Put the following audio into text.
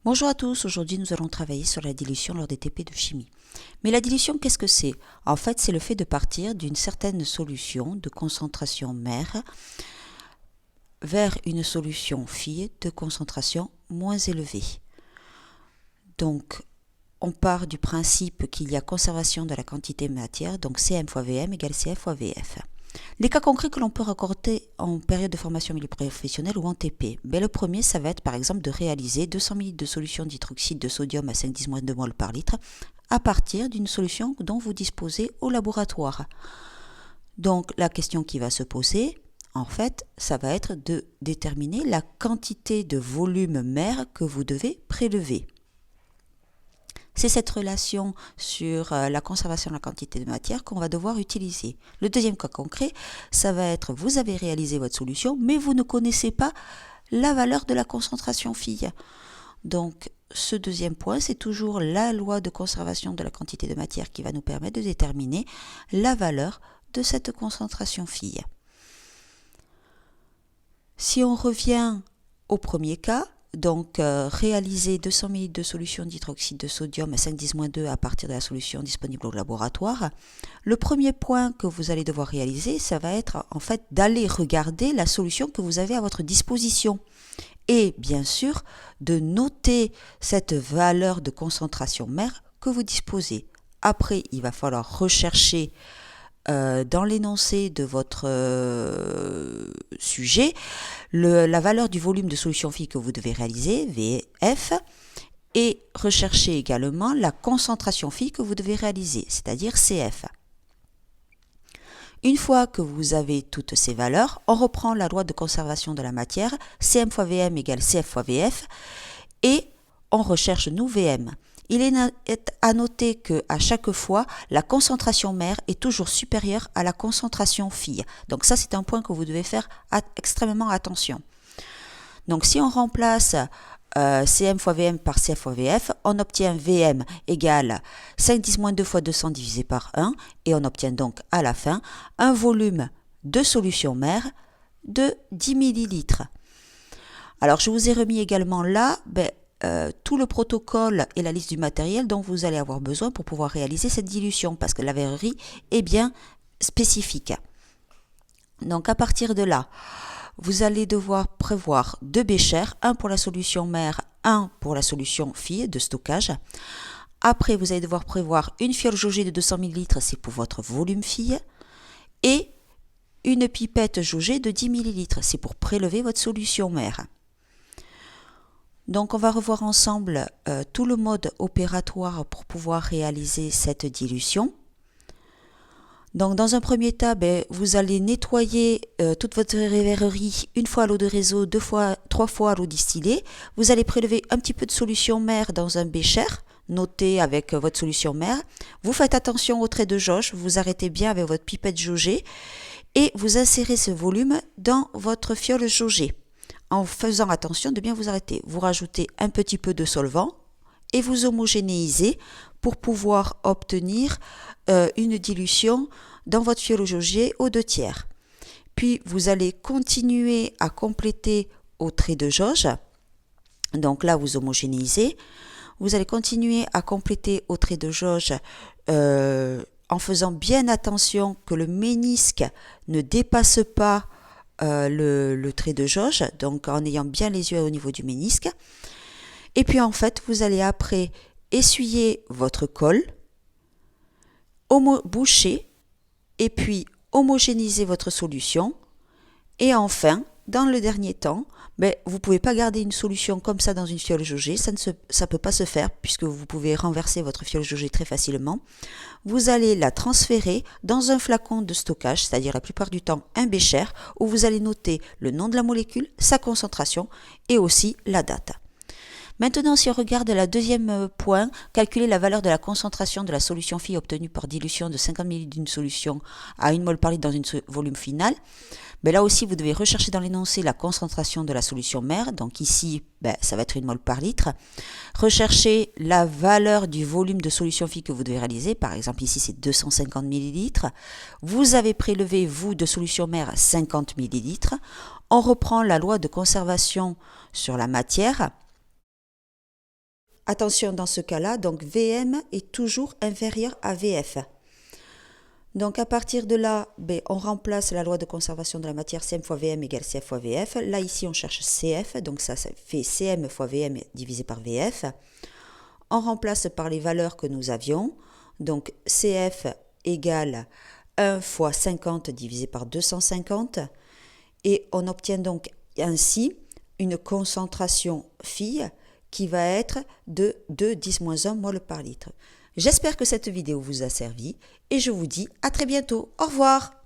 Bonjour à tous, aujourd'hui nous allons travailler sur la dilution lors des TP de chimie. Mais la dilution, qu'est-ce que c'est? En fait, c'est le fait de partir d'une certaine solution de concentration mère vers une solution fille de concentration moins élevée. Donc, on part du principe qu'il y a conservation de la quantité matière, donc Cm fois Vm égale Cf fois Vf. Les cas concrets que l'on peut raccorder en période de formation milieu professionnel ou en TP. Le premier, ça va être par exemple de réaliser 200 ml de solution d'hydroxyde de sodium à 5,10-2 mol par litre à partir d'une solution dont vous disposez au laboratoire. Donc la question qui va se poser, en fait, ça va être de déterminer la quantité de volume mère que vous devez prélever. C'est cette relation sur la conservation de la quantité de matière qu'on va devoir utiliser. Le deuxième cas concret, ça va être vous avez réalisé votre solution, mais vous ne connaissez pas la valeur de la concentration fille. Donc, ce deuxième point, c'est toujours la loi de conservation de la quantité de matière qui va nous permettre de déterminer la valeur de cette concentration fille. Si on revient au premier cas, donc réaliser 200 ml de solution d'hydroxyde de sodium à 5,10-2 à partir de la solution disponible au laboratoire. Le premier point que vous allez devoir réaliser, ça va être en fait d'aller regarder la solution que vous avez à votre disposition. Et bien sûr, de noter cette valeur de concentration mère que vous disposez. Après, il va falloir rechercher dans l'énoncé de votre sujet la valeur du volume de solution fille que vous devez réaliser, VF, et rechercher également la concentration fille que vous devez réaliser, c'est-à-dire CF. Une fois que vous avez toutes ces valeurs, on reprend la loi de conservation de la matière, Cm fois Vm égale Cf fois Vf, et on recherche nous Vm. Il est à noter qu'à chaque fois, la concentration mère est toujours supérieure à la concentration fille. Donc ça, c'est un point que vous devez faire extrêmement attention. Donc si on remplace Cm fois Vm par Cf fois Vf, on obtient Vm égale 5,10-2 fois 200 divisé par 1, et on obtient donc à la fin un volume de solution mère de 10 ml. Alors je vous ai remis également là tout le protocole et la liste du matériel dont vous allez avoir besoin pour pouvoir réaliser cette dilution, parce que la verrerie est bien spécifique. Donc à partir de là, vous allez devoir prévoir deux béchers, un pour la solution mère, un pour la solution fille de stockage. Après, vous allez devoir prévoir une fiole jaugée de 200 ml, c'est pour votre volume fille, et une pipette jaugée de 10 ml, c'est pour prélever votre solution mère. Donc on va revoir ensemble tout le mode opératoire pour pouvoir réaliser cette dilution. Donc dans un premier temps, vous allez nettoyer toute votre verrerie une fois à l'eau de réseau, trois fois à l'eau distillée. Vous allez prélever un petit peu de solution mère dans un bécher, noté avec votre solution mère. Vous faites attention au trait de jauge, vous arrêtez bien avec votre pipette jaugée et vous insérez ce volume dans votre fiole jaugée, en faisant attention de bien vous arrêter. Vous rajoutez un petit peu de solvant et vous homogénéisez pour pouvoir obtenir une dilution dans votre fiole jaugée aux 2 tiers. Puis vous allez continuer à compléter au trait de jauge. Donc là, vous homogénéisez. Vous allez continuer à compléter au trait de jauge en faisant bien attention que le ménisque ne dépasse pas le trait de jauge, donc en ayant bien les yeux au niveau du ménisque. Et puis en fait, vous allez après essuyer votre colle, boucher, et puis homogénéiser votre solution. Et enfin, dans le dernier temps, vous ne pouvez pas garder une solution comme ça dans une fiole jaugée, ça ne peut pas se faire puisque vous pouvez renverser votre fiole jaugée très facilement. Vous allez la transférer dans un flacon de stockage, c'est-à-dire la plupart du temps un bécher, où vous allez noter le nom de la molécule, sa concentration et aussi la date. Maintenant, si on regarde le deuxième point, calculer la valeur de la concentration de la solution fille obtenue par dilution de 50 ml d'une solution à 1 mol par litre dans un volume final. Là aussi, vous devez rechercher dans l'énoncé la concentration de la solution mère. Donc ici, ça va être 1 mol par litre. Rechercher la valeur du volume de solution fille que vous devez réaliser. Par exemple, ici, c'est 250 ml. Vous avez prélevé, vous, de solution mère 50 ml. On reprend la loi de conservation sur la matière. Attention dans ce cas-là, donc VM est toujours inférieur à VF. Donc à partir de là, on remplace la loi de conservation de la matière CM fois VM égale CF fois VF. Là ici on cherche CF, donc ça fait CM fois VM divisé par VF. On remplace par les valeurs que nous avions. Donc CF égale 1 fois 50 divisé par 250. Et on obtient donc ainsi une concentration phi qui va être de 2,10-1 mol par litre. J'espère que cette vidéo vous a servi et je vous dis à très bientôt. Au revoir.